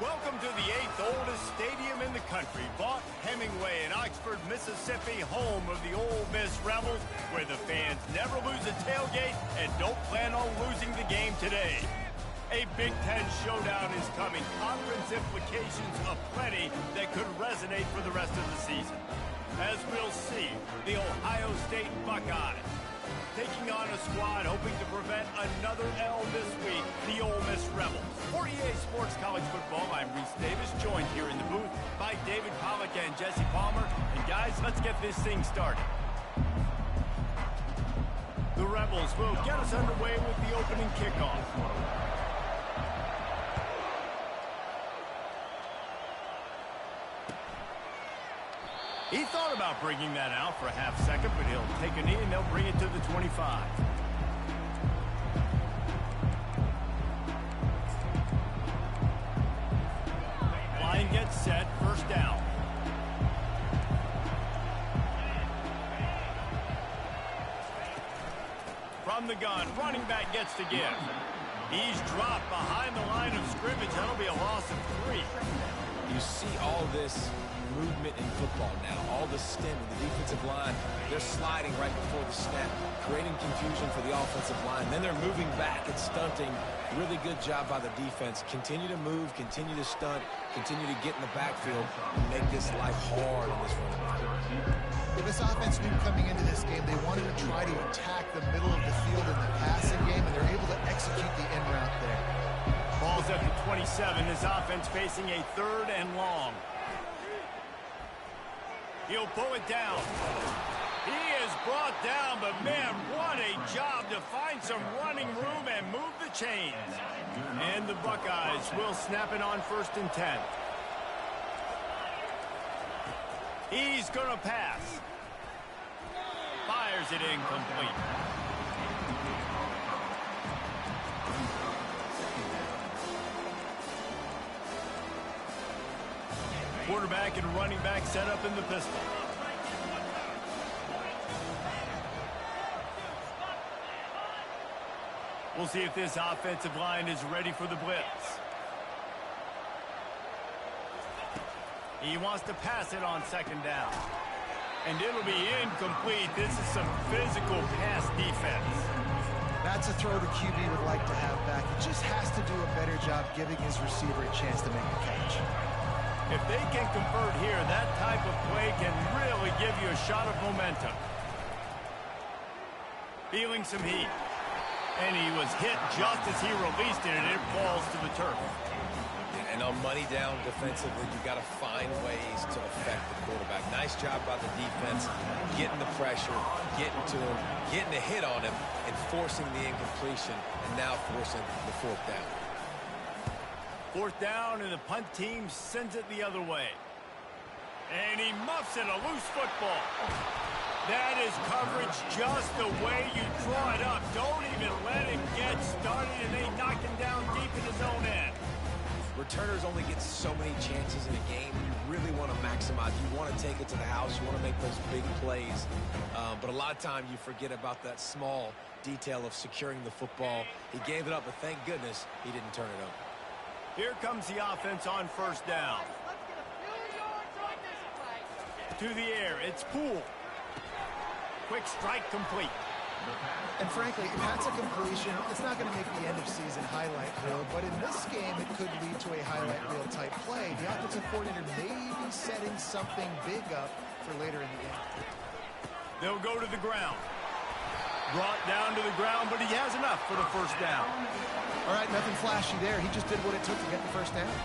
Welcome to the 8th oldest stadium in the country, Vaught Hemingway in Oxford, Mississippi, home of the Ole Miss Rebels, where the fans never lose a tailgate and don't plan on losing the game today. A Big Ten showdown is coming, conference implications aplenty that could resonate for the rest of the season. As we'll see, the Ohio State Buckeyes taking on a squad hoping to prevent another L this week, the Ole Miss Rebels. For EA Sports College Football, I'm Reese Davis, joined here in the booth by David Pollack and Jesse Palmer. And guys, let's get this thing started. The Rebels will get us underway with the opening kickoff. He thought about bringing that out for a half second, but he'll take a knee and they'll bring it to the 25. Line gets set, first down. From the gun, running back gets to give. He's dropped behind the line of scrimmage. That'll be a loss of 3. You see all this movement in football now, all the stemming, the defensive line, they're sliding right before the snap, creating confusion for the offensive line. Then they're moving back and stunting. Really good job by the defense. Continue to move, continue to stunt, continue to get in the backfield and make this life hard on this run. Well, this offense knew coming into this game they wanted to try to attack the middle of the field in the passing game, and they're able to execute the in route there. Ball's at the 27. This offense facing a 3rd and long. He'll pull it down. He is brought down, but man, what a job to find some running room and move the chains. And the Buckeyes will snap it on 1st and 10. He's gonna pass. Fires it incomplete. Quarterback and running back set up in the pistol. We'll see if this offensive line is ready for the blitz. He wants to pass it on 2nd down. And it'll be incomplete. This is some physical pass defense. That's a throw the QB would like to have back. He just has to do a better job giving his receiver a chance to make the catch. If they can convert here, that type of play can really give you a shot of momentum. Feeling some heat. And he was hit just as he released it, and it falls to the turf. And on money down defensively, you got to find ways to affect the quarterback. Nice job by the defense, getting the pressure, getting to him, getting a hit on him, and forcing the incompletion, and now forcing the 4th down. 4th down, and the punt team sends it the other way. And he muffs it, a loose football. That is coverage just the way you draw it up. Don't even let him get started, and they knock him down deep in his own end. Returners only get so many chances in a game. You really want to maximize. You want to take it to the house. You want to make those big plays. But a lot of times you forget about that small detail of securing the football. He gave it up, but thank goodness he didn't turn it over. Here comes the offense on 1st down. To the air, it's Poole. Quick strike complete. And frankly, if that's a completion, it's not going to make the end-of-season highlight reel, but in this game, it could lead to a highlight reel type play. The offensive coordinator may be setting something big up for later in the game. They'll go to the ground. Brought down to the ground, but he has enough for the 1st down. All right, nothing flashy there. He just did what it took to get the 1st down.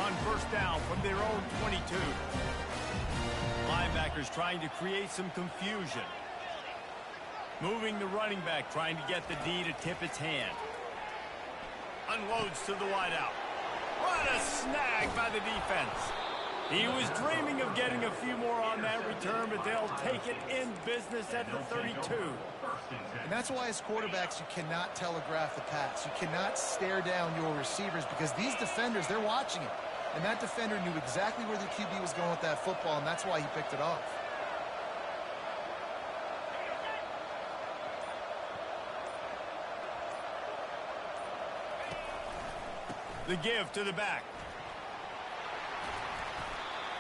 On 1st down from their own 22. Linebackers trying to create some confusion. Moving the running back, trying to get the D to tip its hand. Unloads to the wideout. What a snag by the defense. He was dreaming of getting a few more on that return, but they'll take it in business at the 32. And that's why as quarterbacks you cannot telegraph the pass. You cannot stare down your receivers because these defenders, they're watching it. And that defender knew exactly where the QB was going with that football, and that's why he picked it off. The give to the back.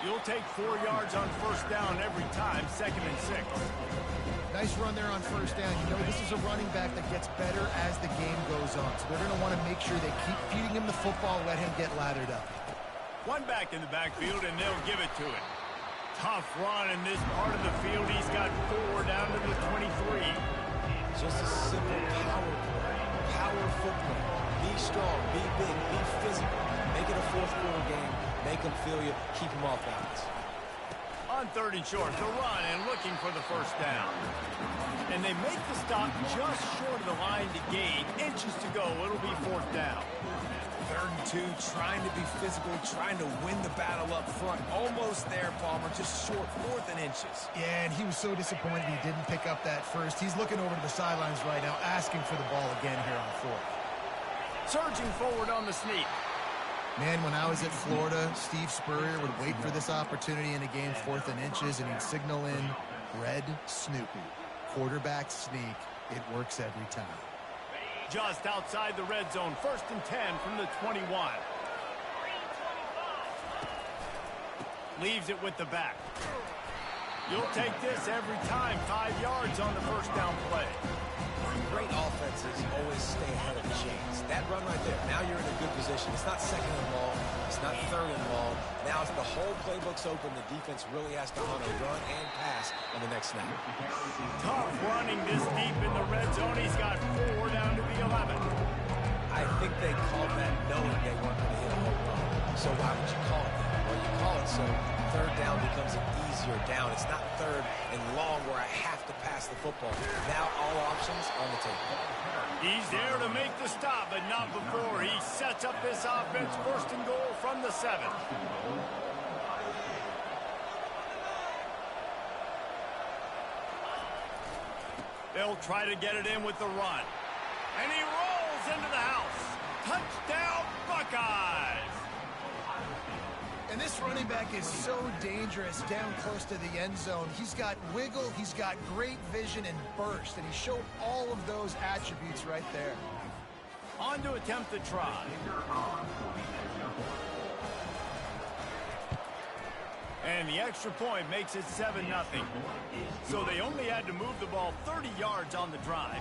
You'll take 4 yards on first down every time, 2nd and 6. Nice run there on first down. You know, this is a running back that gets better as the game goes on. So they're going to want to make sure they keep feeding him the football, let him get lathered up. One back in the backfield, and they'll give it to him. Tough run in this part of the field. He's got 4 down to the 23. Just a simple power play. Power football. Be strong, be big, be physical. Make it a fourth-quarter game. Make them feel you. Keep them off balance. On 3rd and short, the run and looking for the first down. And they make the stop just short of the line to gain. Inches to go. It'll be 4th down. 3rd and 2, trying to be physical, trying to win the battle up front. Almost there, Palmer, just short, 4th and inches. Yeah, and he was so disappointed he didn't pick up that first. He's looking over to the sidelines right now, asking for the ball again here on 4th. Surging forward on the sneak. Man, when I was at Florida, Steve Spurrier would wait for this opportunity in a game, 4th and inches, and he'd signal in Red Snoopy. Quarterback sneak. It works every time. Just outside the red zone, 1st and 10 from the 21. Leaves it with the back. You'll take this every time, 5 yards on the first down play. Great offenses always stay ahead of the chains. That run right there, now you're in a good position. It's not 2nd and long. It's not 3rd and long. Now it's the whole playbook's open. The defense really has to hunt a run and pass on the next snap. Tough running this deep in the red zone. He's got 4 down to the 11. I think they called that knowing they weren't going to hit a home run. So why would you call it that? Well, you call it so 3rd down becomes an easier down. It's not 3rd and long where I have to pass the football. Now all options on the table. He's there to make the stop, but not before. He sets up this offense 1st and goal from the 7. They'll try to get it in with the run. And he rolls into the house. Touchdown, Buckeyes! And this running back is so dangerous down close to the end zone. He's got wiggle, he's got great vision and burst, and he showed all of those attributes right there. On to attempt the try. And the extra point makes it 7-0. So they only had to move the ball 30 yards on the drive.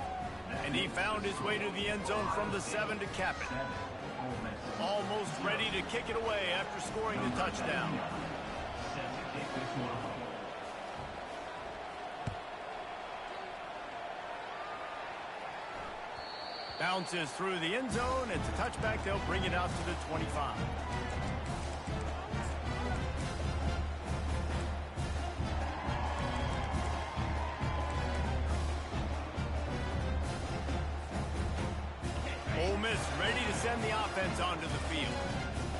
And he found his way to the end zone from the 7 to cap it. Almost ready to kick it away after scoring the touchdown. Bounces through the end zone. It's a touchback. They'll bring it out to the 25. Ole Miss ready to send the offense onto the field.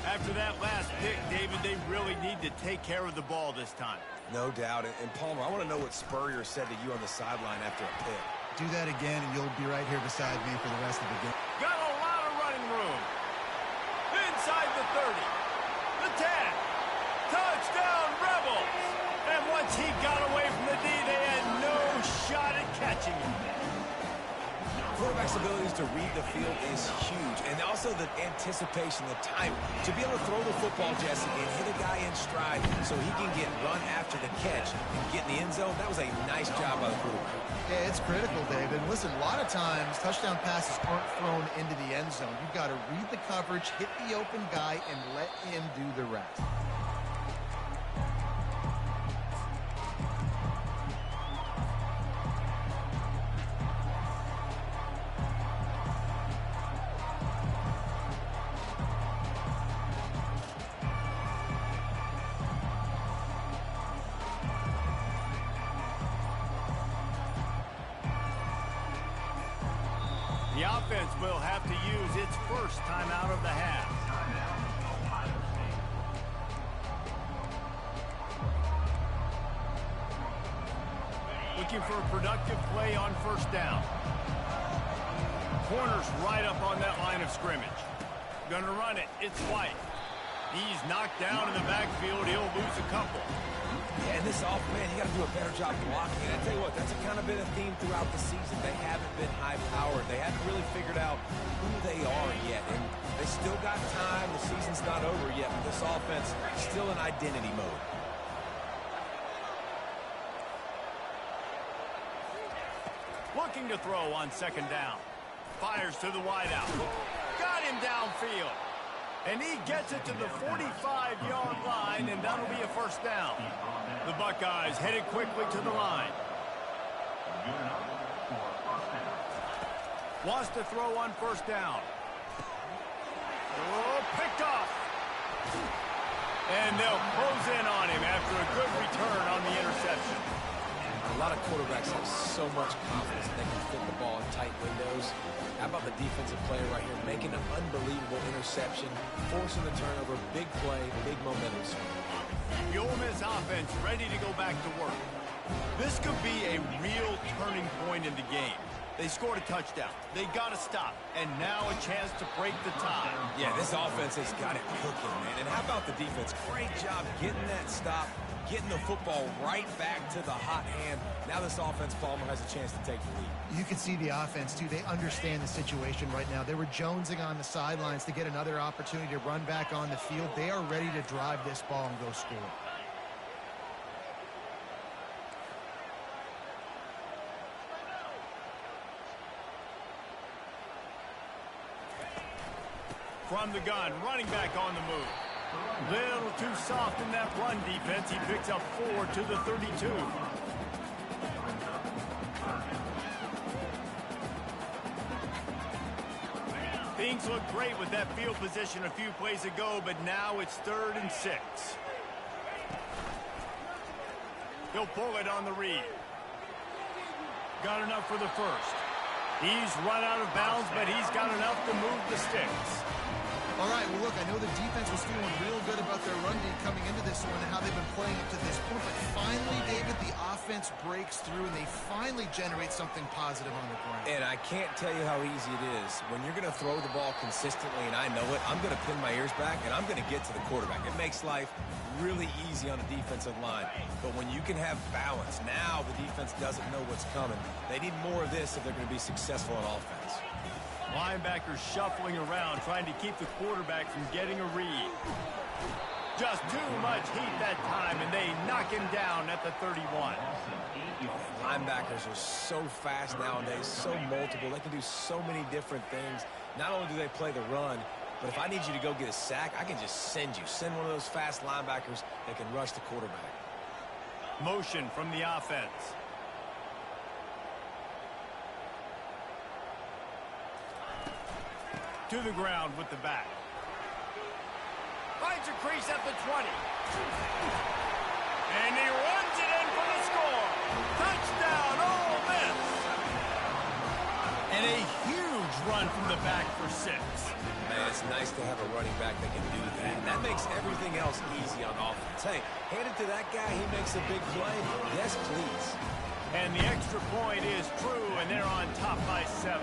After that last pick, David, they really need to take care of the ball this time. No doubt. And Palmer, I want to know what Spurrier said to you on the sideline after a pick. Do that again, and you'll be right here beside me for the rest of the game. Got a lot of running room. Inside the 30. The 10. Touchdown, Rebels. And once he got away from the D, they had no shot at catching him. Quarterback's abilities to read the field is huge, and also the anticipation, the time to be able to throw the football, Jesse, and hit a guy in stride so he can get run after the catch and get in the end zone. That was a nice job by the quarterback. Yeah, it's critical, David. Listen, a lot of times touchdown passes aren't thrown into the end zone. You've got to read the coverage, hit the open guy, and let him do the rest. The offense will have to use its first time out of the half. looking for a productive play on first down. Corner's right up on that line of scrimmage. Gonna run it. It's White. He's knocked down in the backfield. He'll lose a couple. Yeah, and this man, you got to do a better job blocking. And I tell you what, that's kind of been a theme throughout the season. They haven't been high-powered. They haven't really figured out who they are yet. And they still got time. The season's not over yet, but this offense still in identity mode. Looking to throw on second down. Fires to the wideout. Got him downfield. And he gets it to the 45-yard line, and that'll be a first down. The Buckeyes headed quickly to the line. Wants to throw on first down. Oh, picked off. And they'll close in on him after a good return on the interception. A lot of quarterbacks have so much confidence that they can fit the ball in tight windows. How about the defensive player right here making an unbelievable interception, forcing the turnover, big play, big momentum swing. The Ole Miss offense ready to go back to work. This could be a real turning point in the game. They scored a touchdown. They got to stop. And now a chance to break the tie. Yeah, this offense has got it cooking, man. And how about the defense? Great job getting that stop, getting the football right back to the hot hand. Now this offense, Palmer, has a chance to take the lead. You can see the offense, too. They understand the situation right now. They were jonesing on the sidelines to get another opportunity to run back on the field. They are ready to drive this ball and go score. From the gun, running back on the move. Little too soft in that run defense. He picks up 4 to the 32. Things look great with that field position a few plays ago, but now it's 3rd and 6. He'll pull it on the read. Got enough for the first. He's run out of bounds, but he's got enough to move the sticks. All right, well, look, I know the defense was feeling real good about their run game coming into this one and how they've been playing up to this point, but finally, David, the offense breaks through and they finally generate something positive on the ground. And I can't tell you how easy it is. When you're going to throw the ball consistently, and I know it, I'm going to pin my ears back, and I'm going to get to the quarterback. It makes life really easy on the defensive line. But when you can have balance, now the defense doesn't know what's coming. They need more of this if they're going to be successful on offense. Linebackers shuffling around, trying to keep the quarterback from getting a read. Just too much heat that time, and they knock him down at the 31. Linebackers are so fast nowadays, so multiple. They can do so many different things. Not only do they play the run, but if I need you to go get a sack, I can just send you. Send one of those fast linebackers that can rush the quarterback. Motion from the offense. To the ground with the back. Finds a crease at the 20. And he runs it in for the score. Touchdown, Ole Miss. And a huge run from the back for 6. Man, it's nice to have a running back that can do that. And that makes everything else easy on offense. Hey, hand it to that guy. He makes a big play. Yes, please. And the extra point is true, and they're on top by 7.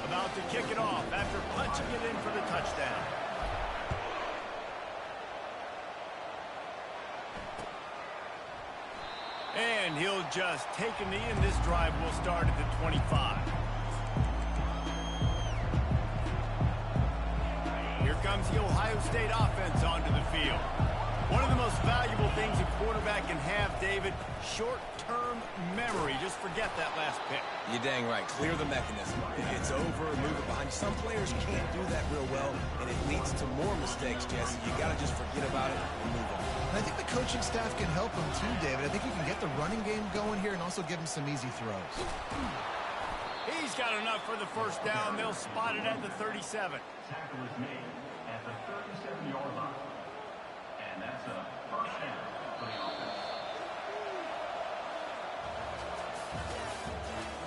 About to kick it off after punching it in for the touchdown. And he'll just take a knee, and this drive will start at the 25. Here comes the Ohio State offense onto the field. One of the most valuable things a quarterback can have, David, short-term memory. Just forget that last pick. You're dang right. Clear the mechanism. It's over, move it behind you. Some players can't do that real well, and it leads to more mistakes, Jesse. You got to just forget about it and move on. And I think the coaching staff can help him too, David. I think you can get the running game going here and also give him some easy throws. He's got enough for the first down. They'll spot it at the 37. Tackle is made at the 37-yard line. And that's a first down for the offense.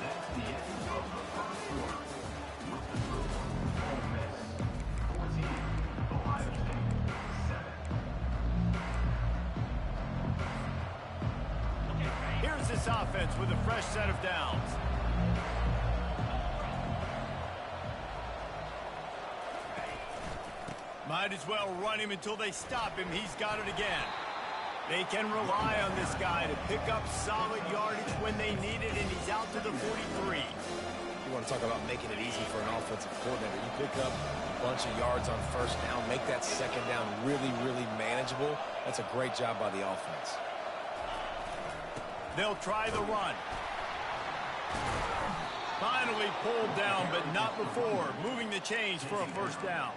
That's the end of the first quarter. With the group, Ole Miss 14, Ohio State 7. Here's this offense offense with a fresh set of downs. Might as well run him until they stop him. He's got it again. They can rely on this guy to pick up solid yardage when they need it, and he's out to the 43. You want to talk about making it easy for an offensive coordinator. You pick up a bunch of yards on first down, make that second down really, really manageable. That's a great job by the offense. They'll try the run. Finally pulled down, but not before. Moving the chains for a first down.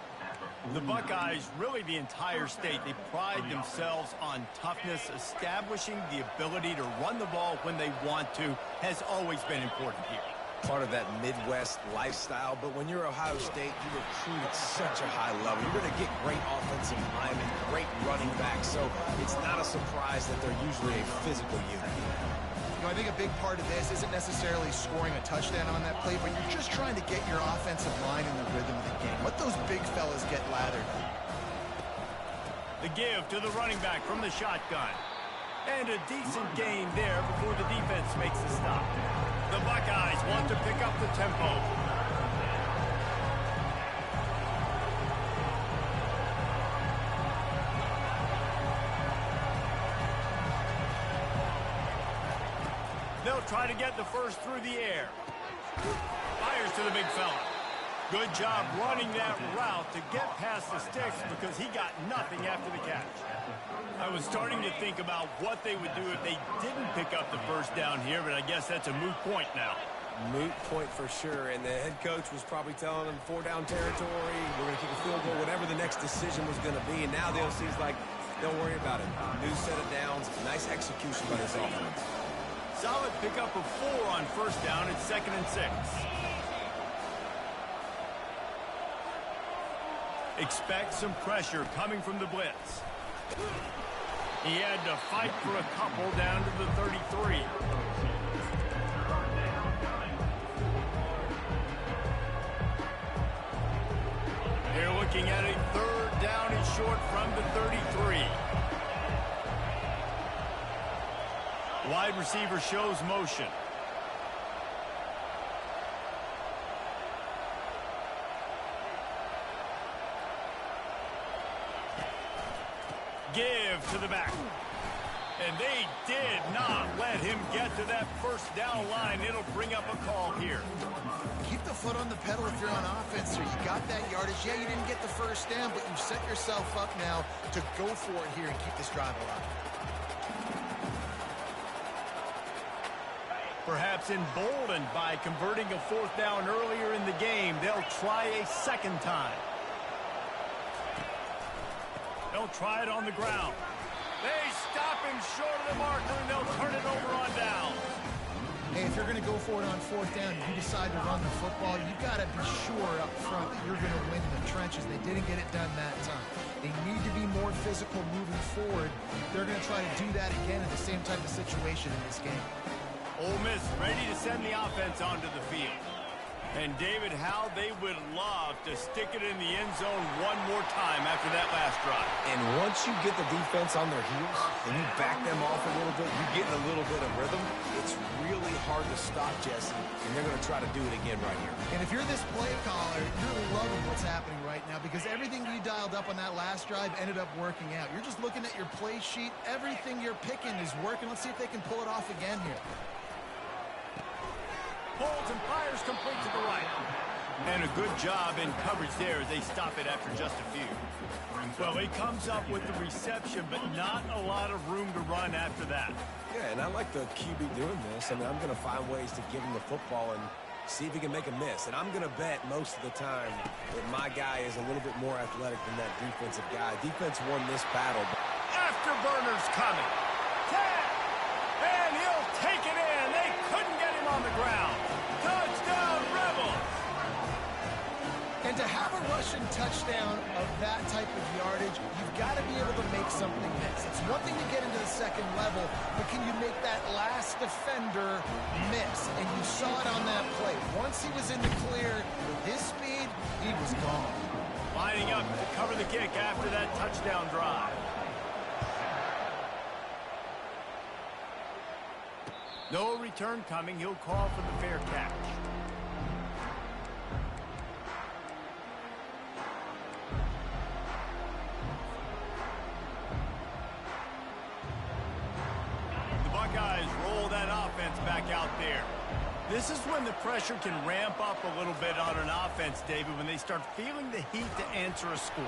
The Buckeyes, really the entire state, they pride themselves on toughness. Establishing the ability to run the ball when they want to has always been important here. Part of that Midwest lifestyle, but when you're Ohio State, you recruit at such a high level. You're going to get great offensive linemen, great running backs, so it's not a surprise that they're usually a physical unit. You know, I think a big part of this isn't necessarily scoring a touchdown on that play, but you're just trying to get your offensive line in the rhythm of the game. Let those big fellas get lathered. The give to the running back from the shotgun. And a decent gain there before the defense makes the stop. The Buckeyes want to pick up the tempo. They'll try to get the first through the air. Fires to the big fella. Good job running that route to get past the sticks because he got nothing after the catch. I was starting to think about what they would do if they didn't pick up the first down here, but I guess that's a moot point now. Moot point for sure, and the head coach was probably telling them 4-down territory, we're going to kick a field goal, whatever the next decision was going to be, and now the OC's like, don't worry about it. New set of downs, nice execution by this offense. Solid pickup of 4 on first down. It's 2nd and 6. Expect some pressure coming from the blitz. He had to fight for a couple down to the 33. They're looking at a 3rd down and short from the 33. Wide receiver shows motion. Give to the back. And they did not let him get to that first down line. It'll bring up a call here. Keep the foot on the pedal if you're on offense here. You got that yardage. Yeah, you didn't get the first down, but you've set yourself up now to go for it here and keep this drive alive. Perhaps emboldened by converting a 4th down earlier in the game, they'll try a second time. They'll try it on the ground. They stop him short of the marker, and they'll turn it over on down. Hey, if you're going to go for it on 4th down, you decide to run the football, you've got to be sure up front that you're going to win the trenches. They didn't get it done that time. They need to be more physical moving forward. They're going to try to do that again in the same type of situation in this game. Ole Miss ready to send the offense onto the field. And, David, how they would love to stick it in the end zone one more time after that last drive. And once you get the defense on their heels and you back them off a little bit, you get a little bit of rhythm, it's really hard to stop, Jesse, and they're going to try to do it again right here. And if you're this play caller, you're loving what's happening right now because everything you dialed up on that last drive ended up working out. You're just looking at your play sheet. Everything you're picking is working. Let's see if they can pull it off again here. Holds and fires complete to the right. And a good job in coverage there as they stop it after just a few. Well, he comes up with the reception, but not a lot of room to run after that. Yeah, and I like the QB doing this. I mean, I'm going to find ways to give him the football and see if he can make a miss. And I'm going to bet most of the time that my guy is a little bit more athletic than that defensive guy. Defense won this battle. Afterburner's coming. 10. And he'll take it in. They couldn't get him on the ground. Touchdown, Rebels. And to have a rushing touchdown of that type of yardage, you've got to be able to make something miss. It's one thing to get into the second level, but can you make that last defender miss? And you saw it on that play. Once he was in the clear with his speed, he was gone. Lining up to cover the kick after that touchdown drive. No return coming. He'll call for the fair catch. The Buckeyes roll that offense back out there. This is when the pressure can ramp up a little bit on an offense, David, when they start feeling the heat to answer a score.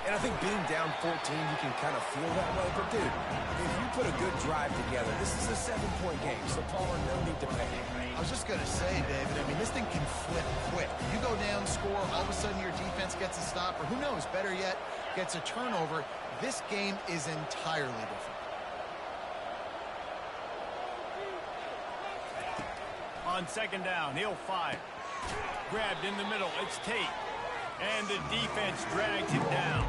And I think being down 14, you can kind of feel that way. But, dude, if you put a good drive together, this is a 7-point game, so Palmer, no need to panic. I was just going to say, David, I mean, this thing can flip quick. You go down, score, all of a sudden your defense gets a stop, or who knows, better yet, gets a turnover. This game is entirely different. On second down, he'll fire. Grabbed in the middle, it's Tate. And the defense drags him down.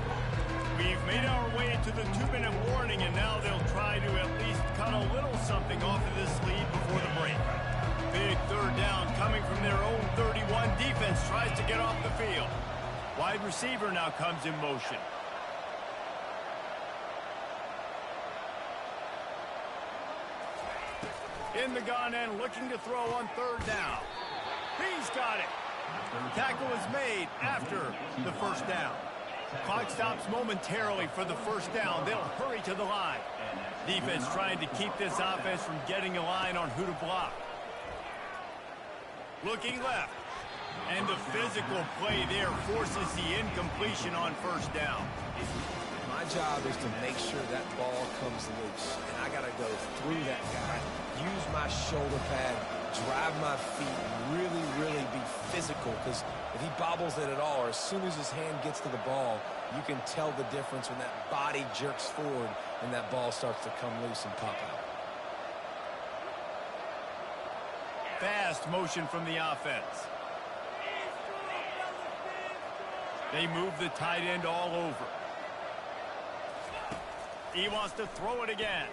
We've made our way to the 2-minute warning, and now they'll try to at least cut a little something off of this lead before the break. Big third down coming from their own 31. Defense tries to get off the field. Wide receiver now comes in motion. In the gun and looking to throw on third down. He's got it. Tackle is made after the first down. Clock stops momentarily for the first down. They'll hurry to the line. Defense trying to keep this offense from getting a line on who to block. Looking left. And the physical play there forces the incompletion on first down. My job is to make sure that ball comes loose. And I got to go through that guy, use my shoulder pad, drive my feet, really, really be physical. Because if he bobbles it at all, or as soon as his hand gets to the ball, you can tell the difference when that body jerks forward and that ball starts to come loose and pop out. Fast motion from the offense. They move the tight end all over. He wants to throw it again.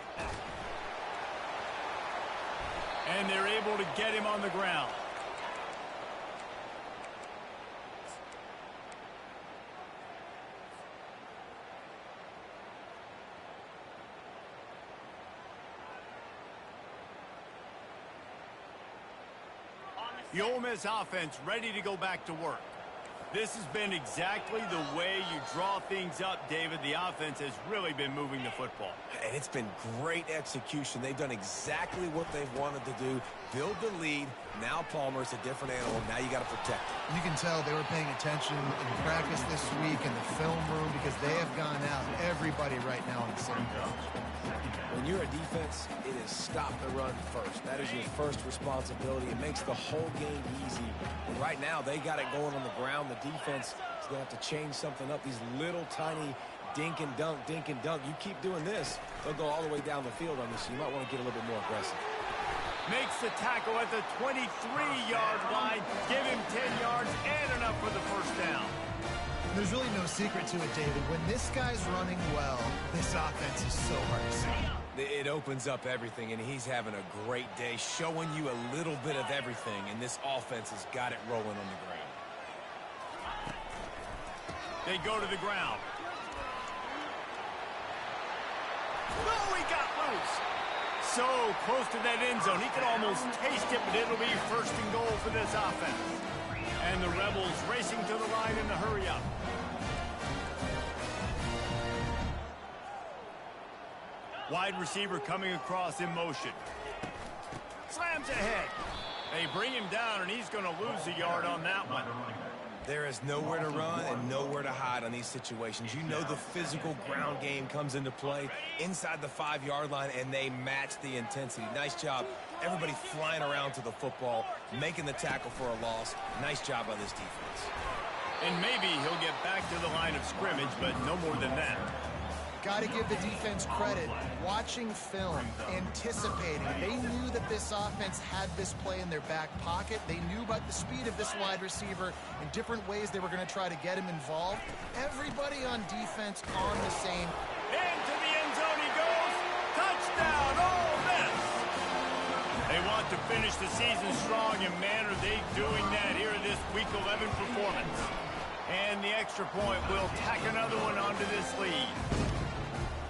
And they're able to get him on the ground. The Ole Miss offense ready to go back to work. This has been exactly the way you draw things up, David. The offense has really been moving the football. And it's been great execution. They've done exactly what they've wanted to do. Build the lead. Now Palmer's a different animal. Now you got to protect it. You can tell they were paying attention in practice this week in the film room because they have gone out. Everybody right now on the same page. When you're a defense, it is stop the run first. That is your first responsibility. It makes the whole game easy. And right now, they got it going on the ground. The defense is going to have to change something up. These little tiny dink and dunk, dink and dunk. You keep doing this, they'll go all the way down the field on this. So you might want to get a little bit more aggressive. Makes the tackle at the 23-yard line. Give him 10 yards and enough for the first down. There's really no secret to it, David. When this guy's running well, this offense is so hard to see. It opens up everything, and he's having a great day, showing you a little bit of everything, and this offense has got it rolling on the ground. They go to the ground. No, he got loose. So close to that end zone. He could almost taste it, but it'll be first and goal for this offense. And the Rebels racing to the line in the hurry-up. Wide receiver coming across in motion. Slams ahead. They bring him down, and he's going to lose a yard on that one. There is nowhere to run and nowhere to hide on these situations. You know the physical ground game comes into play inside the 5-yard line, and they match the intensity. Nice job. Everybody flying around to the football, making the tackle for a loss. Nice job by this defense. And maybe he'll get back to the line of scrimmage, but no more than that. Got to give the defense credit. Watching film, anticipating. They knew that this offense had this play in their back pocket. They knew about the speed of this wide receiver in different ways they were going to try to get him involved. Everybody on defense on the same. Into the end zone he goes. Touchdown, Ole Miss. They want to finish the season strong, and man, are they doing that here in this Week 11 performance. And the extra point will tack another one onto this lead.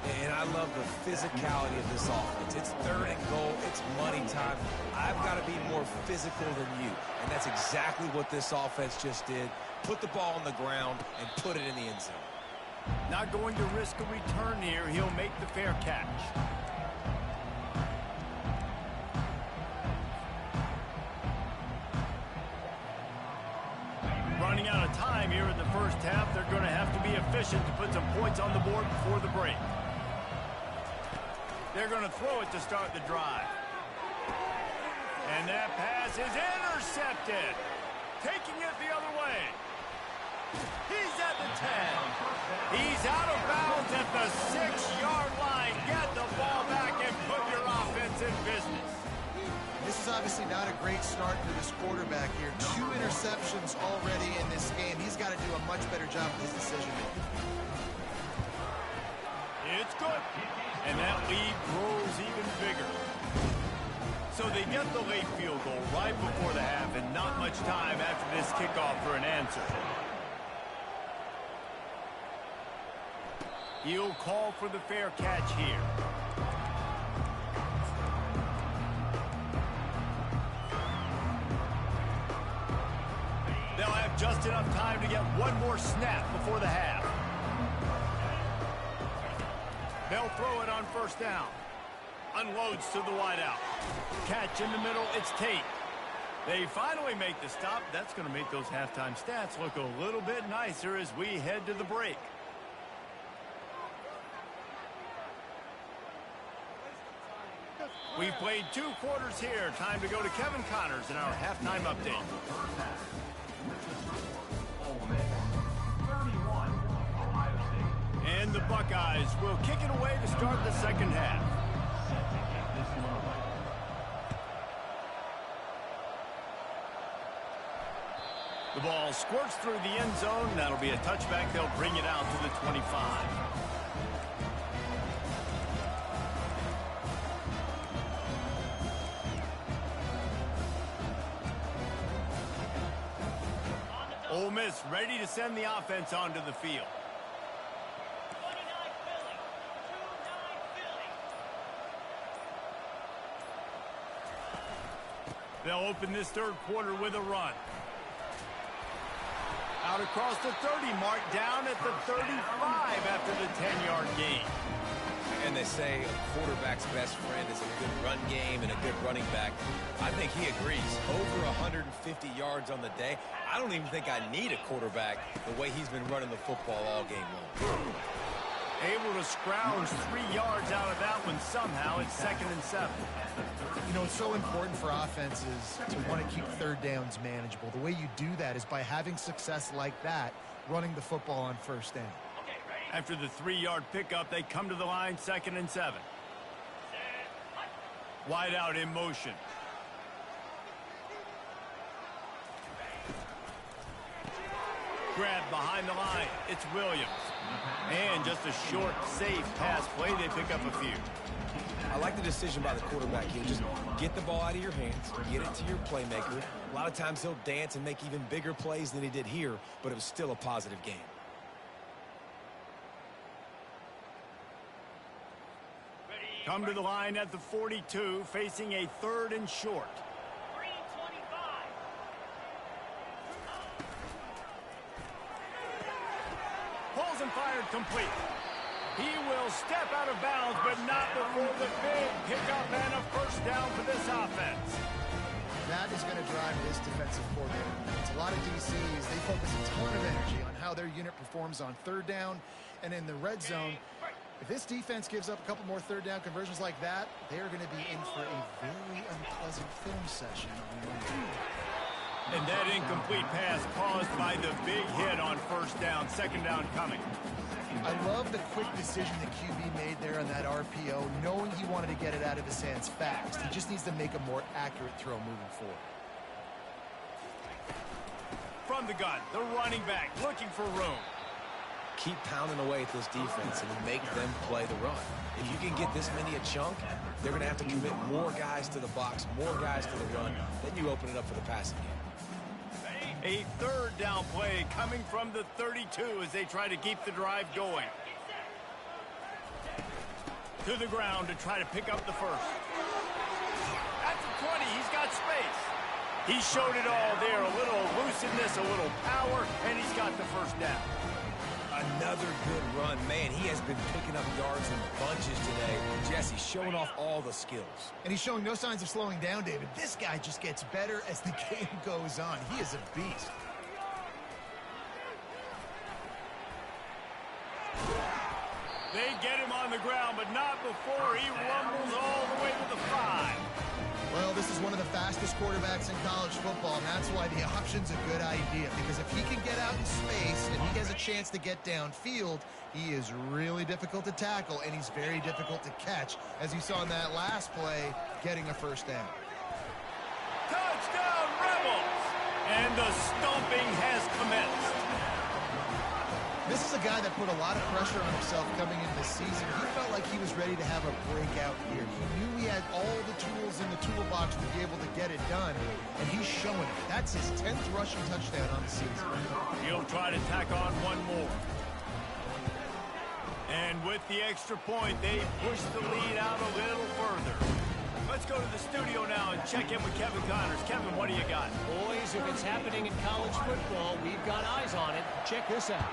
And I love the physicality of this offense. It's 3rd and goal. It's money time. I've got to be more physical than you. And that's exactly what this offense just did. Put the ball on the ground and put it in the end zone. Not going to risk a return here. He'll make the fair catch. Running out of time here in the first half. They're going to have to be efficient to put some points on the board before the break. They're going to throw it to start the drive. And that pass is intercepted. Taking it the other way. He's at the 10. He's out of bounds at the 6-yard line. Get the ball back and put your offense in business. This is obviously not a great start for this quarterback here. 2 interceptions already in this game. He's got to do a much better job with his decision-making. It's good. And that lead grows even bigger. So they get the late field goal right before the half and not much time after this kickoff for an answer. He'll call for the fair catch here. They'll have just enough time to get one more snap before the half. They'll throw it on first down. Unloads to the wideout. Catch in the middle, it's Tate. They finally make the stop. That's going to make those halftime stats look a little bit nicer as we head to the break. We've played 2 quarters here. Time to go to Kevin Connors in our halftime update. Ole Miss 31, Ohio State. And the Buckeyes will kick it away to start the second half. Set to kick this one away. The ball squirts through the end zone. That'll be a touchback. They'll bring it out to the 25. Ole Miss ready to send the offense onto the field. 29 Philly. 29 Philly. They'll open this third quarter with a run. Out across the 30 mark, down at the 35 after the 10-yard gain. And they say a quarterback's best friend is a good run game and a good running back. I think he agrees. Over 150 yards on the day. I don't even think I need a quarterback the way he's been running the football all game long. Able to scrounge 3 yards out of that one somehow. It's 2nd and 7. You know, it's so important for offenses to want to keep third downs manageable. The way you do that is by having success like that, running the football on first down. After the 3-yard pickup, they come to the line, 2nd and 7. Wide out in motion. Grab behind the line. It's Williams. And just a short, safe pass play. They pick up a few. I like the decision by the quarterback here. Just get the ball out of your hands, get it to your playmaker. A lot of times he'll dance and make even bigger plays than he did here, but it was still a positive game. Come to the line at the 42, facing a 3rd and short. Green 25. Pulls and fired complete. He will step out of bounds, but not before the big pickup and a first down for this offense. That is going to drive this defensive coordinator. It's a lot of DCs. They focus a ton of energy on how their unit performs on third down and in the red zone. If this defense gives up a couple more third down conversions like that, they're going to be in for a very unpleasant film session on Monday. And that incomplete pass caused by the big hit on first down, 2nd down coming. I love the quick decision the QB made there on that RPO, knowing he wanted to get it out of his hands fast. He just needs to make a more accurate throw moving forward. From the gun, the running back looking for room. Keep pounding away at this defense and make them play the run. If you can get this many a chunk, they're going to have to commit more guys to the box, more guys to the run. Then you open it up for the passing game. A 3rd down play coming from the 32 as they try to keep the drive going. To the ground to try to pick up the first. At the 20, he's got space. He showed it all there. A little elusiveness, a little power, and he's got the first down. Another good run. Man, he has been picking up yards in bunches today. Jesse showing off all the skills. And he's showing no signs of slowing down, David. This guy just gets better as the game goes on. He is a beast. They get him on the ground, but not before he rumbles all the way to the 5. Well, this is one of the fastest quarterbacks in college football, and that's why the option's a good idea. Because if he can get out in space and he has a chance to get downfield, he is really difficult to tackle, and he's very difficult to catch, as you saw in that last play, getting a first down. Touchdown, Rebels! And the stomping has commenced. This is a guy that put a lot of pressure on himself coming into the season. He felt like he was ready to have a breakout year. He knew he had all the tools in the toolbox to be able to get it done, and he's showing it. That's his 10th rushing touchdown on the season. He'll try to tack on one more. And with the extra point, they push the lead out a little further. Let's go to the studio now and check in with Kevin Connors. Kevin, what do you got? Boys, if it's happening in college football, we've got eyes on it. Check this out.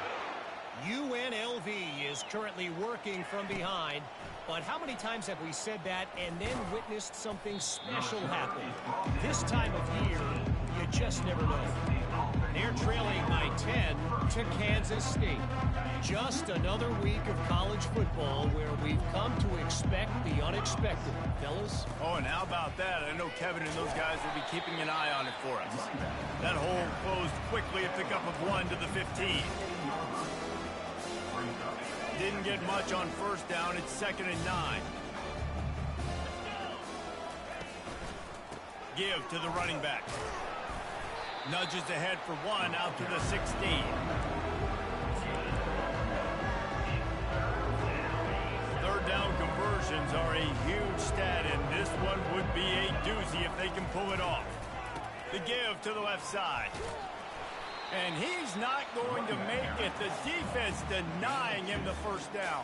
UNLV is currently working from behind, but how many times have we said that and then witnessed something special happen? This time of year, you just never know. They're trailing by 10 to Kansas State. Just another week of college football where we've come to expect the unexpected, fellas. Oh, and how about that? I know Kevin and those guys will be keeping an eye on it for us. That hole closed quickly, a pickup of 1 to the 15. Didn't get much on first down. It's 2nd and 9. Give to the running back. Nudges ahead for 1 out to the 16. Third down conversions are a huge stat, and this one would be a doozy if they can pull it off. The give to the left side. And he's not going to make it. The defense denying him the first down.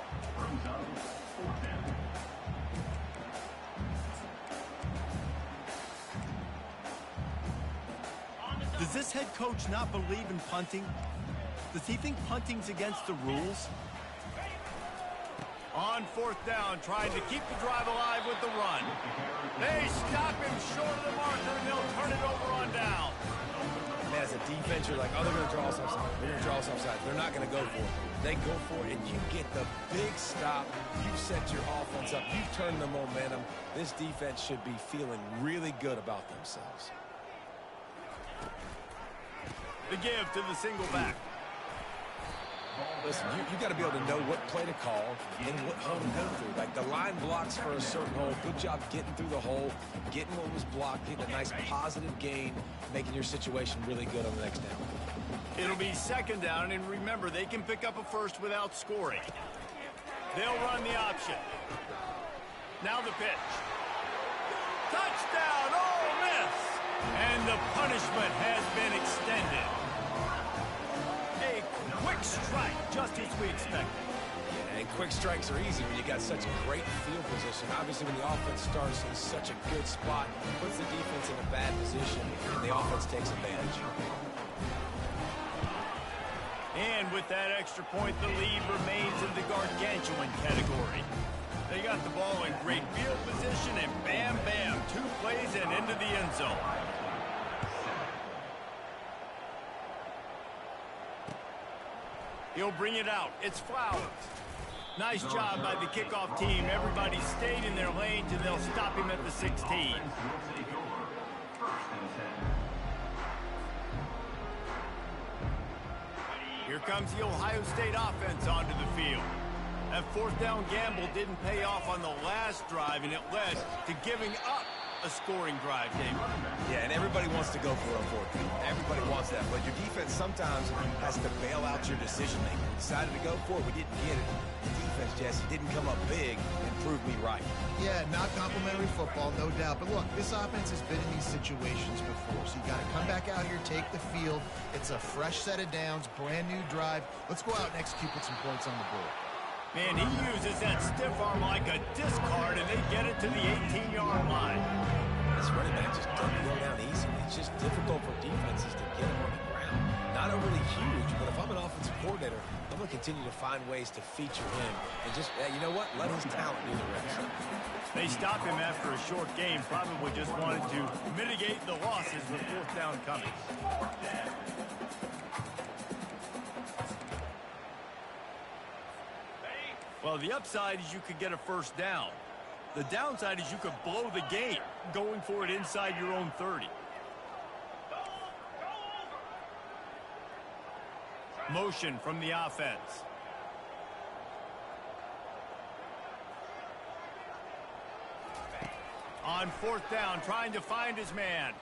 Does this head coach not believe in punting? Does he think punting's against the rules? On 4th down, trying to keep the drive alive with the run. They stop him short of the marker, and they'll turn it over on down. As a defense, you're like, oh, they're going to draw us offside. They're going to draw us offside. They're not going to go for it. They go for it, and you get the big stop. You've set your offense up. You've turned the momentum. This defense should be feeling really good about themselves. The give to the single back. Listen, you got to be able to know what play to call and what hole to go through. Like the line blocks for a certain hole. Good job getting through the hole, getting what was blocked, getting a nice positive gain, making your situation really good on the next down. It'll be 2nd down, and remember, they can pick up a first without scoring. They'll run the option. Now the pitch. Touchdown, Ole Miss! And the punishment has been extended. A quick strike, just as we expected. Yeah, and quick strikes are easy when you got such great field position. Obviously, when the offense starts in such a good spot, puts the defense in a bad position, and the offense takes advantage. And with that extra point, the lead remains in the gargantuan category. They got the ball in great field position, and bam, bam, 2 plays and into the end zone. He'll bring it out. It's Flowers. Nice job by the kickoff team. Everybody stayed in their lanes, and they'll stop him at the 16. Here comes the Ohio State offense onto the field. That 4th down gamble didn't pay off on the last drive, and it led to giving up a scoring drive, David. Yeah, and everybody wants to go for it on 4th down. Everybody wants that, but your defense sometimes has to bail out your decision-making. Decided to go for it, we didn't get it. The defense, Jesse, didn't come up big and prove me right. Yeah, not complimentary football, no doubt. But look, this offense has been in these situations before, so you got to come back out here, take the field. It's a fresh set of downs, brand new drive. Let's go out and execute with some points on the board. Man, he uses that stiff arm like a discard, and they get it to the 18-yard line. This running back just doesn't go down easily. It's just difficult for defenses to get him on the ground. Not overly huge, but if I'm an offensive coordinator, I'm going to continue to find ways to feature him. And just, you know what? Let his talent do the rest. They stop him after a short game, probably just wanted to mitigate the losses with fourth down coming. Well, the upside is you could get a first down. The downside is you could blow the game going for it inside your own 30. Motion from the offense. On fourth down, trying to find his man.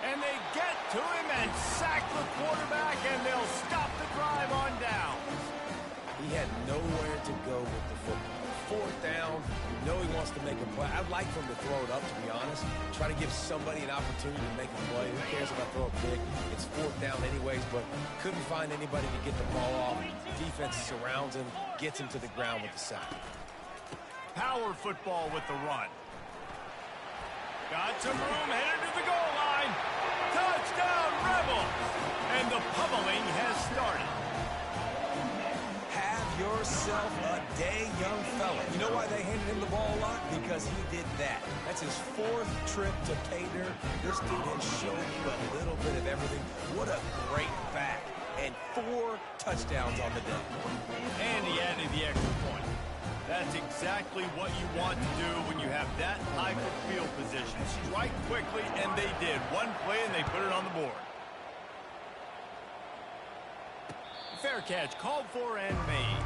And they get to him and sack the quarterback, and they'll stop the drive on down. He had nowhere to go with the football. Fourth down, you know he wants to make a play. I'd like for him to throw it up, to be honest. Try to give somebody an opportunity to make a play. Who cares if I throw a pick? It's fourth down anyways, but couldn't find anybody to get the ball off. Defense surrounds him, gets him to the ground with the sack. Power football with the run. Got some room, headed to the goal line. Touchdown, Rebels! And the pummeling has started. Have yourself a day, young fella. You know why they handed him the ball a lot? Because he did that. That's his fourth trip to pay dirt. This dude has shown you a little bit of everything. What a great back. And 4 touchdowns on the day. And he added the extra point. That's exactly what you want to do when you have that type of field position. Strike quickly, and they did. One play, and they put it on the board. Fair catch called for and made.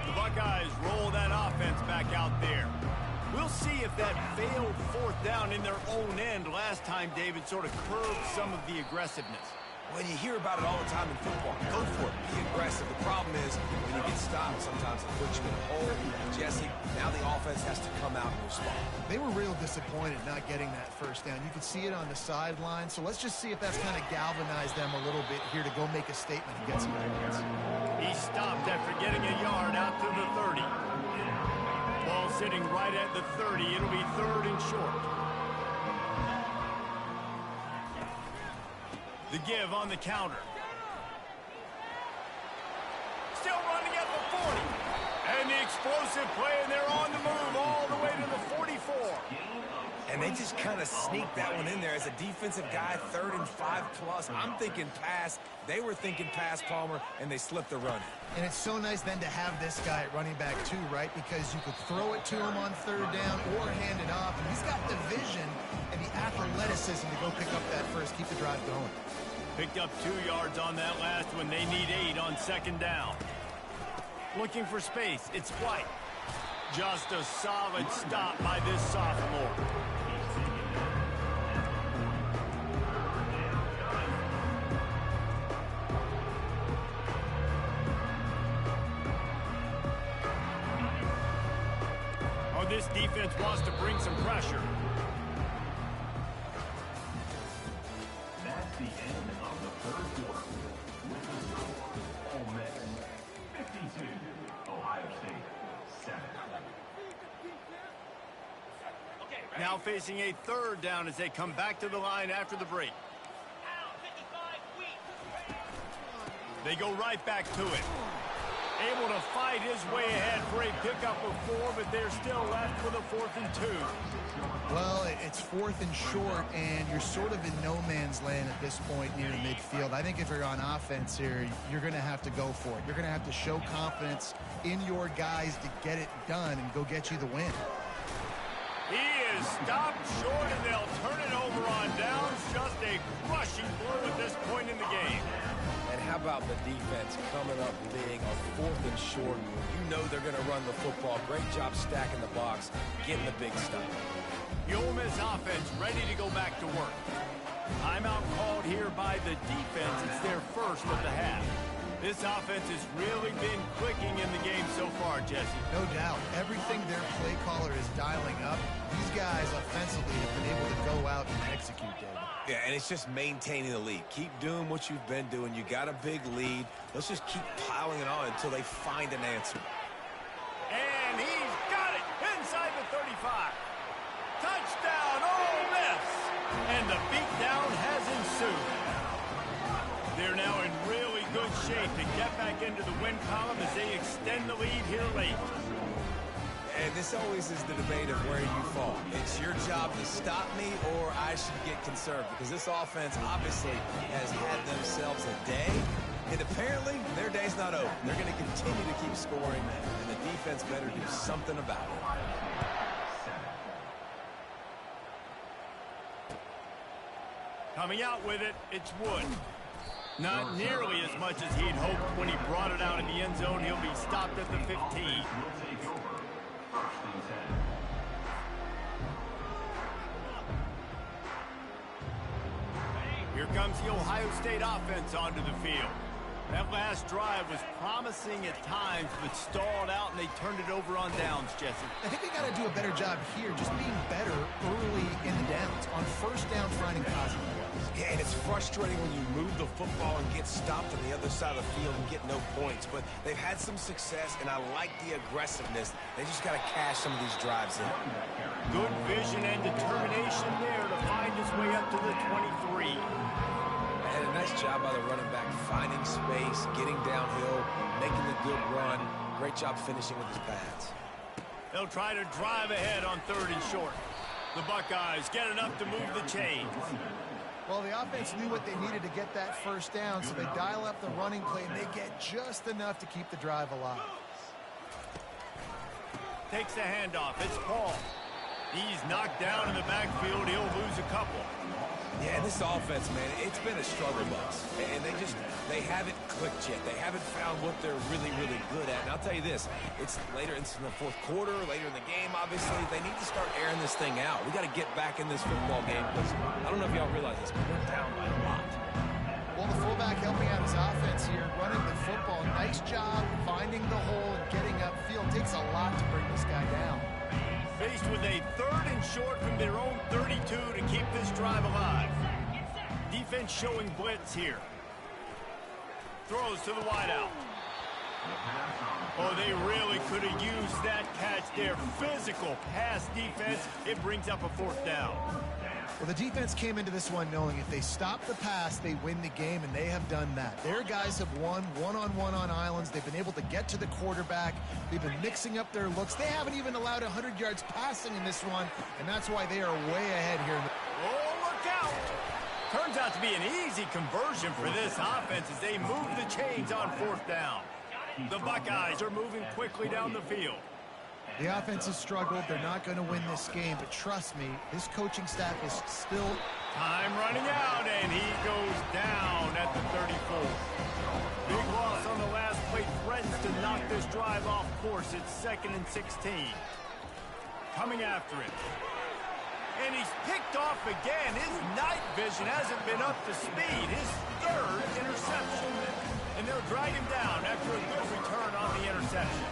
The Buckeyes roll that offense back out there. We'll see if that failed fourth down in their own end last time, David, sort of curbed some of the aggressiveness. When you hear about it all the time in football, go for it. Be aggressive. The problem is when you get stopped, sometimes it puts you in a hole. Jesse, now the offense has to come out and respond. They were real disappointed not getting that first down. You could see it on the sideline. So let's just see if that's kind of galvanized them a little bit here to go make a statement and get some points. He stopped after getting a yard out to the 30. Ball sitting right at the 30. It'll be third and short. The give on the counter. Still running at the 40. And the explosive play, and they're on the move all the way to the 44. And they just kind of sneaked that one in there as a defensive guy, 3rd and 5+. I'm thinking pass. They were thinking pass, Palmer, and they slipped the run. And it's so nice then to have this guy at running back too, right? Because you could throw it to him on third down or hand it off. And he's got the vision and the athleticism to go pick up that first, keep the drive going. Picked up 2 yards on that last one. They need 8 on second down. Looking for space. It's White. Just a solid stop by this sophomore. Oh, this defense wants to bring some pressure. That's the end of the third quarter. With the score, Ole Miss 52, Ohio State 7. Now facing a third down as they come back to the line after the break. They go right back to it. Able to fight his way ahead for a pickup of 4, but they're still left with a 4th and 2. Well, it's 4th and short, and you're sort of in no man's land at this point near midfield. I think if you're on offense here, you're going to have to go for it. You're going to have to show confidence in your guys to get it done and go get you the win. He is stopped short, and they'll turn it over on downs. Just a crushing blow at this point in the game. And how about the defense coming up big on 4th and short? You know they're going to run the football. Great job stacking the box, getting the big stuff. The Ole Miss offense ready to go back to work. Timeout called here by the defense. It's their first of the half. This offense has really been clicking in the game so far, Jesse. No doubt. Everything their play caller is dialing up, he's guys offensively have been able to go out and execute, David. Yeah, and it's just maintaining the lead. Keep doing what you've been doing. You got a big lead. Let's just keep piling it on until they find an answer. And he's got it inside the 35. Touchdown, Ole Miss! And the beatdown has ensued. They're now in really good shape to get back into the win column as they extend the lead here late. And this always is the debate of where you fall. It's your job to stop me or I should get conserved, because this offense obviously has had themselves a day, and apparently their day's not over. They're going to continue to keep scoring, and the defense better do something about it. Coming out with it, it's Wood. Not nearly as much as he'd hoped when he brought it out in the end zone. He'll be stopped at the 15. Here comes the Ohio State offense onto the field. That last drive was promising at times, but stalled out, and they turned it over on downs, Jesse. I think they got to do a better job here, just being better early in the downs. On first down, finding positive plays. Yeah, and it's frustrating when you move the football and get stopped on the other side of the field and get no points. But they've had some success, and I like the aggressiveness. They just got to cash some of these drives in. Good vision and determination there to find his way up to the 23. And a nice job by the running back, finding space, getting downhill, making the good run. Great job finishing with his pads. They'll try to drive ahead on 3rd and short. The Buckeyes get enough to move the chains. Well, the offense knew what they needed to get that first down, so they dial up the running play, and they get just enough to keep the drive alive. Takes the handoff. It's Paul. He's knocked down in the backfield. He'll lose a couple. Yeah, and this offense, man, it's been a struggle bus. And they haven't clicked yet. They haven't found what they're really, really good at. And I'll tell you this, it's later in the fourth quarter, later in the game, obviously. They need to start airing this thing out. We got to get back in this football game because I don't know if y'all realize this, but we're down by a lot. Well, the fullback helping out his offense here, running the football. Nice job finding the hole and getting upfield. Takes a lot to bring this guy down. Faced with a 3rd and short from their own 32 to keep this drive alive. Defense showing blitz here. Throws to the wideout. Oh, they really could have used that catch there. Physical pass defense. It brings up a 4th down. Well, the defense came into this one knowing if they stop the pass, they win the game, and they have done that. Their guys have won one-on-one on islands. They've been able to get to the quarterback. They've been mixing up their looks. They haven't even allowed 100 yards passing in this one, and that's why they are way ahead here. Oh, look out! Turns out to be an easy conversion for this offense as they move the chains on 4th down. The Buckeyes are moving quickly down the field. The offense has struggled. They're not going to win this game, but trust me, this coaching staff is still... Time running out, and he goes down at the 34. Big loss on the last play, threatens to knock this drive off course. It's 2nd and 16. Coming after it. And he's picked off again. His night vision hasn't been up to speed. His 3rd interception. And they'll drag him down after a good return on the interception.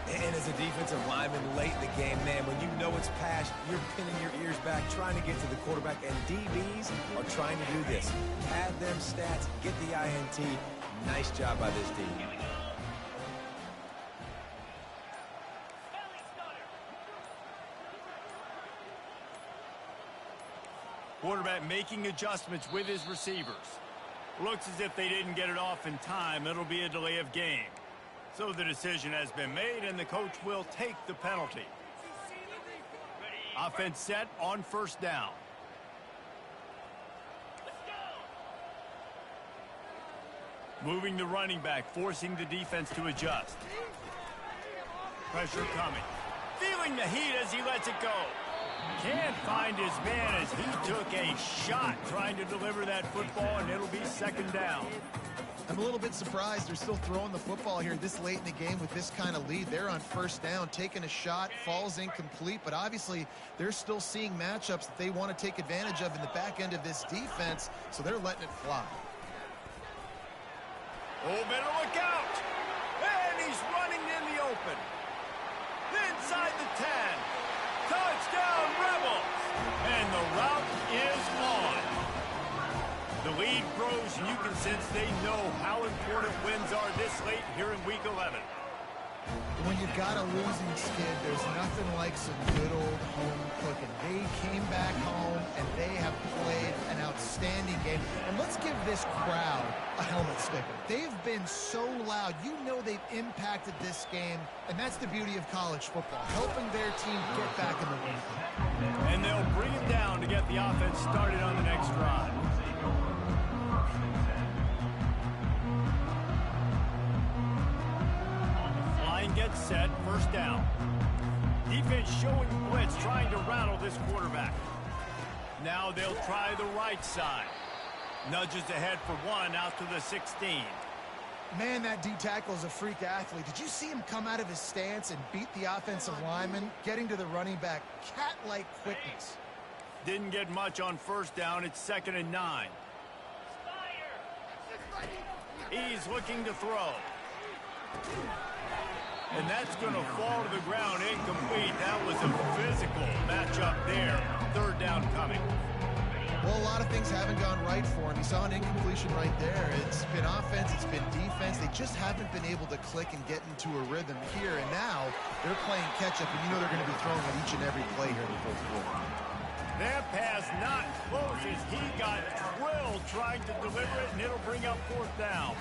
And as a defensive lineman late in the game, man, when you know it's past, you're pinning your ears back, trying to get to the quarterback, and DBs are trying to do this. Pad them stats, get the INT. Nice job by this team. Quarterback making adjustments with his receivers. Looks as if they didn't get it off in time. It'll be a delay of game. So the decision has been made, and the coach will take the penalty. Offense set on 1st down. Moving the running back, forcing the defense to adjust. Pressure coming. Feeling the heat as he lets it go. Can't find his man as he took a shot trying to deliver that football, and it'll be 2nd down. I'm a little bit surprised they're still throwing the football here this late in the game with this kind of lead. They're on 1st down, taking a shot, falls incomplete, but obviously they're still seeing matchups that they want to take advantage of in the back end of this defense, so they're letting it fly. Oh, better look out! And he's running in the open. Inside the 10. Touchdown, the route is on. The lead grows, and you can sense they know how important wins are this late here in Week 11. When you've got a losing skid, there's nothing like some good old home cooking. They came back home, and they have played an outstanding game. And let's give this crowd a helmet sticker. They've been so loud. You know they've impacted this game, and that's the beauty of college football, helping their team get back in the win. And they'll bring it down to get the offense started on the next drive. Gets set, first down. Defense showing blitz, trying to rattle this quarterback. Now they'll try the right side. Nudges ahead for one out to the 16. Man, that D tackle is a freak athlete. Did you see him come out of his stance and beat the offensive lineman, getting to the running back? Cat-like quickness. Didn't get much on first down. It's 2nd and 9. He's looking to throw. And that's going to fall to the ground incomplete. That was a physical matchup there. 3rd down coming. Well, a lot of things haven't gone right for him. He saw an incompletion right there. It's been offense, it's been defense. They just haven't been able to click and get into a rhythm here. And now they're playing catch-up, and you know they're going to be throwing it each and every play here in the 4th quarter. That pass not close as he got drilled trying to deliver it, and it'll bring up 4th down.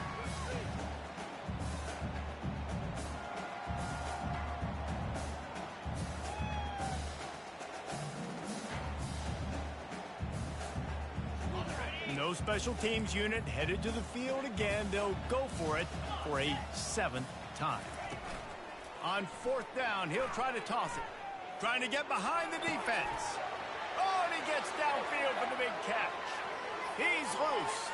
No special teams unit headed to the field again. They'll go for it for a 7th time. On 4th down, he'll try to toss it. Trying to get behind the defense. Oh, and he gets downfield for the big catch. He's loose.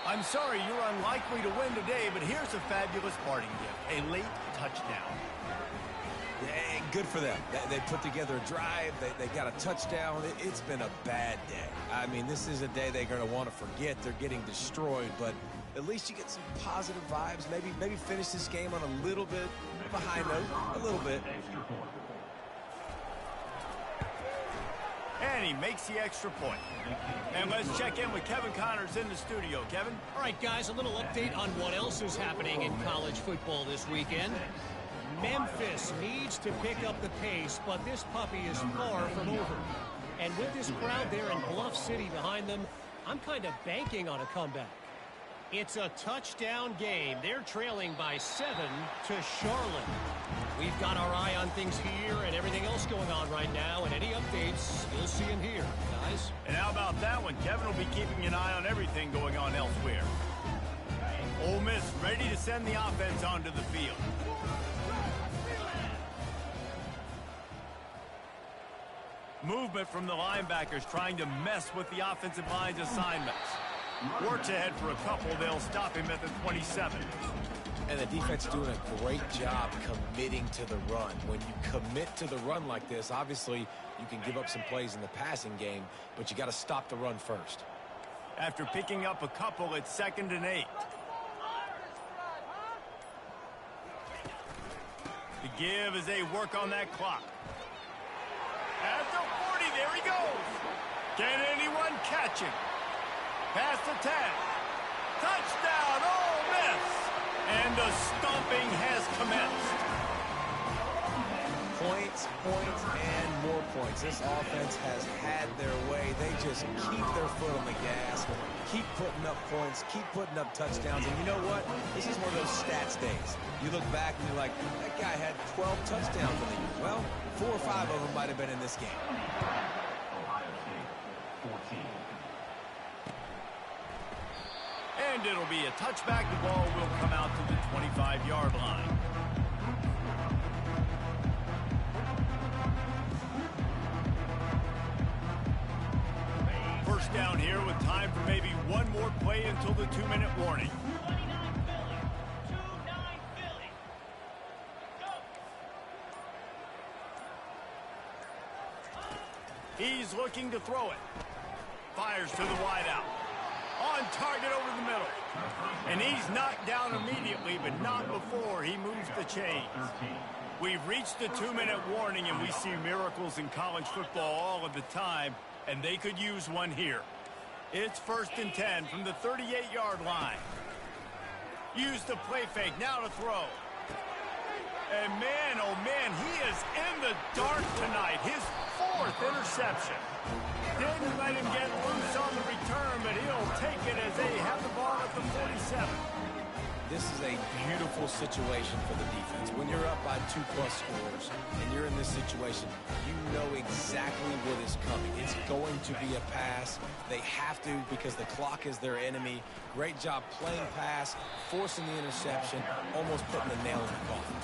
I'm sorry you're unlikely to win today, but here's a fabulous parting gift. A late touchdown. Yeah, good for them. They put together a drive. They got a touchdown. It's been a bad day. I mean, this is a day they're going to want to forget. They're getting destroyed, but at least you get some positive vibes. Maybe finish this game on a little bit of a high note, a little bit. And he makes the extra point. And let's check in with Kevin Connors in the studio. Kevin? All right, guys, a little update on what else is happening in college football this weekend. Memphis needs to pick up the pace, but this puppy is far from over. And with this crowd there in Bluff City behind them, I'm kind of banking on a comeback. It's a touchdown game. They're trailing by 7 to Charlotte. We've got our eye on things here and everything else going on right now, and any updates, you'll see them here, guys. And how about that one? Kevin will be keeping an eye on everything going on elsewhere. Ole Miss ready to send the offense onto the field. Movement from the linebackers trying to mess with the offensive line's assignments. Works ahead for a couple. They'll stop him at the 27. And the defense doing a great job committing to the run. When you commit to the run like this, obviously you can give up some plays in the passing game, but you got to stop the run first. After picking up a couple, it's 2nd and 8. The give as they work on that clock. At the 40, there he goes. Can anyone catch him? Past the 10. Touchdown, Ole Miss. And the stomping has commenced. Points, and more points. This offense has had their way. They just keep their foot on the gas, keep putting up points, keep putting up touchdowns. And you know what? This is one of those stats days. You look back and you're like, that guy had 12 touchdowns in the year. Well, 4 or 5 of them might have been in this game. Ohio State, 14. And it'll be a touchback. The ball will come out to the 25-yard line. First down here with time for maybe one more play until the 2-minute warning. 29 Philly. 2-9 Philly. Go. He's looking to throw it. Fires to the wideout. On target over the middle. And he's knocked down immediately, but not before he moves the chains. We've reached the 2-minute warning, and we see miracles in college football all of the time, and they could use one here. It's 1st and 10 from the 38-yard line. Use the play fake, now to throw. And man, oh man, he is in the dark tonight. His 4th interception. Didn't let him get loose on the return, but he'll take it as they have the ball at the 47. This is a beautiful situation for the defense. When you're up by 2+ scores and you're in this situation, you know exactly what is coming. It's going to be a pass. They have to because the clock is their enemy. Great job playing pass, forcing the interception, almost putting the nail in the coffin.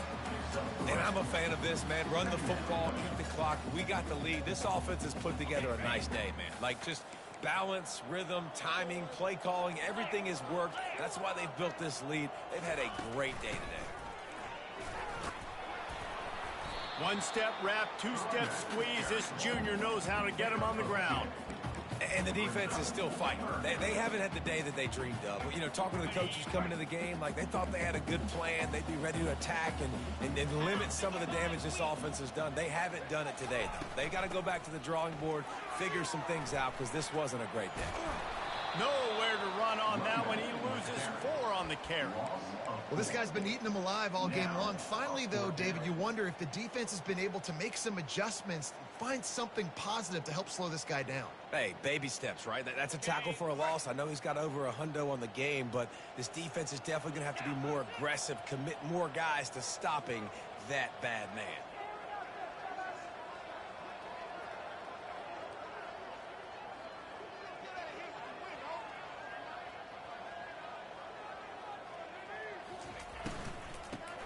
And I'm a fan of this, man. Run the football, keep the clock. We got the lead. This offense has put together a nice day, man. Like just balance, rhythm, timing, play calling, everything has worked. That's why they've built this lead. They've had a great day today. 1-step wrap, 2-step squeeze. This junior knows how to get him on the ground. And the defense is still fighting. They haven't had the day that they dreamed of. You know, talking to the coaches coming to the game, like they thought they had a good plan. They'd be ready to attack and limit some of the damage this offense has done. They haven't done it today, though. They got to go back to the drawing board, figure some things out, because this wasn't a great day. Nowhere to run on that one. He loses 4 on the carry. Well, this guy's been eating them alive all game long. Finally, though, David, you wonder if the defense has been able to make some adjustments, find something positive to help slow this guy down. Hey, baby steps, right? That's a tackle for a loss. I know he's got over $100 on the game, but this defense is definitely going to have to be more aggressive, commit more guys to stopping that bad man.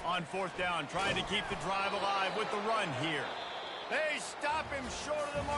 On 4th down, trying to keep the drive alive with the run here. They stop him short of the mark.